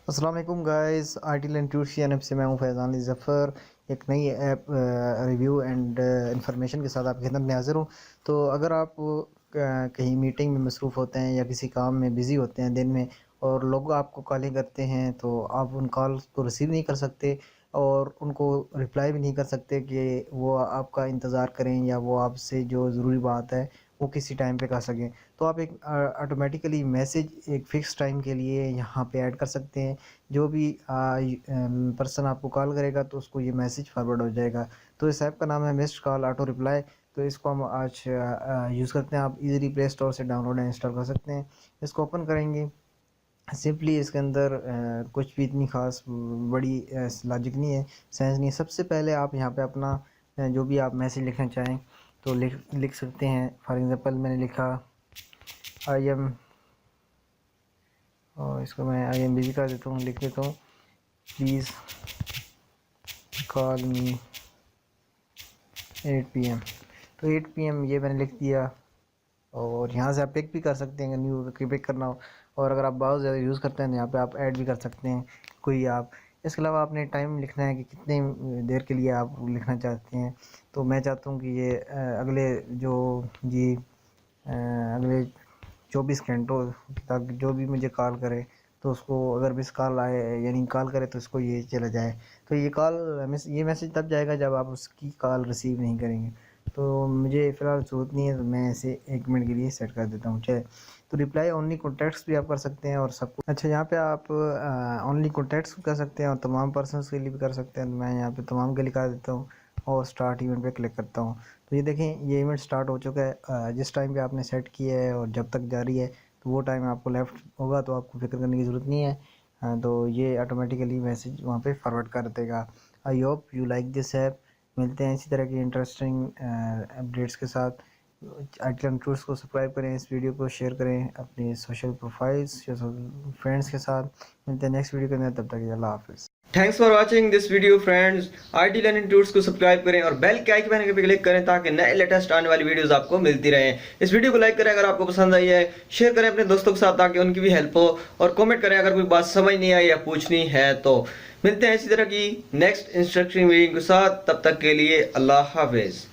अस्सलाम वालेकुम guys, IT land tuts channel से मैं हूं फैज़ान अली ज़फ़र। एक नई ऐप रिव्यू एंड इंफॉर्मेशन के साथ आपकी खिदमत में हाज़िर हूं। तो अगर आप कहीं मीटिंग में मसरूफ़ होते हैं या किसी काम में बिज़ी होते हैं दिन में, और लोग आपको कॉलिंग करते हैं तो आप उन कॉल्स को रिसीव नहीं कर सकते और उनको रिप्लाई भी नहीं कर सकते कि वो आपका इंतज़ार करें या वो आपसे जो ज़रूरी बात है वो किसी टाइम पे कर सकें। तो आप एक ऑटोमेटिकली मैसेज एक फ़िक्स टाइम के लिए यहाँ पे ऐड कर सकते हैं। जो भी पर्सन आपको कॉल करेगा तो उसको ये मैसेज फॉरवर्ड हो जाएगा। तो इस ऐप का नाम है मिस्ड कॉल ऑटो रिप्लाई। तो इसको हम आज यूज़ करते हैं। आप इजीली प्ले स्टोर से डाउनलोड एंड इंस्टॉल कर सकते हैं। इसको ओपन करेंगे, सिंपली इसके अंदर कुछ भी इतनी ख़ास बड़ी लॉजिक नहीं है, साइंस नहीं है। सबसे पहले आप यहाँ पे अपना जो भी आप मैसेज लिखना चाहें तो लिख सकते हैं। फॉर एग्ज़ाम्पल मैंने लिखा आई एम, और इसको मैं आई एम बिजी कर देता हूँ, लिख देता हूँ प्लीज़ कॉल मी 8 PM। तो 8 PM ये मैंने लिख दिया। और यहाँ से आप पिक भी कर सकते हैं अगर न्यू पिक करना हो, और अगर आप बहुत ज़्यादा यूज़ करते हैं तो यहाँ पे आप ऐड भी कर सकते हैं कोई आप। इसके अलावा आपने टाइम लिखना है कि कितने देर के लिए आप लिखना चाहते हैं। तो मैं चाहता हूँ कि ये अगले अगले 24 घंटों तक जो भी मुझे कॉल करे तो उसको अगर मिस कॉल आए यानी कॉल करे तो उसको ये चला जाए। तो ये मैसेज तब जाएगा जब आप उसकी कॉल रिसीव नहीं करेंगे। तो मुझे फ़िलहाल ज़रूरत नहीं है तो मैं इसे 1 मिनट के लिए सेट कर देता हूँ चाहे। तो रिप्लाई ओनली कॉन्टैक्ट्स भी आप कर सकते हैं और सब कुछ। अच्छा, यहाँ पे आप ओनली कॉन्टैक्ट्स कर सकते हैं और तमाम पर्सनस के लिए भी कर सकते हैं। तो मैं यहाँ पे तमाम के लिए कर देता हूँ और स्टार्ट इवेंट पे क्लिक करता हूँ। तो ये देखें, ये इवेंट स्टार्ट हो चुका है। जिस टाइम पे आपने सेट किया है और जब तक जारी है तो वो टाइम आपको लेफ्ट होगा, तो आपको फिक्र करने की ज़रूरत नहीं है। तो ये ऑटोमेटिकली मैसेज वहाँ पे फॉरवर्ड कर देगा। I hope you like this app. मिलते हैं इसी तरह की इंटरेस्टिंग अपडेट्स के साथ। आइटम टूर्स को सब्सक्राइब करें, इस वीडियो को शेयर करें अपने सोशल प्रोफाइल्स या फ्रेंड्स के साथ। मिलते हैं नेक्स्ट वीडियो के अंदर, तब तक अल्लाह हाफिज़। Thanks for watching this video friends. IT learning tours को सब्सक्राइब करें और बेल के आइकन पे क्लिक करें ताकि नए लेटेस्ट आने वाली वीडियोस आपको मिलती रहें। इस वीडियो को लाइक करें अगर आपको पसंद आई है, शेयर करें अपने दोस्तों के साथ ताकि उनकी भी हेल्प हो, और कमेंट करें अगर कोई बात समझ नहीं आई या पूछनी है तो। मिलते हैं इसी तरह की नेक्स्ट इंस्ट्रक्शन वीडियो के साथ, तब तक के लिए अल्लाह हाफिज़।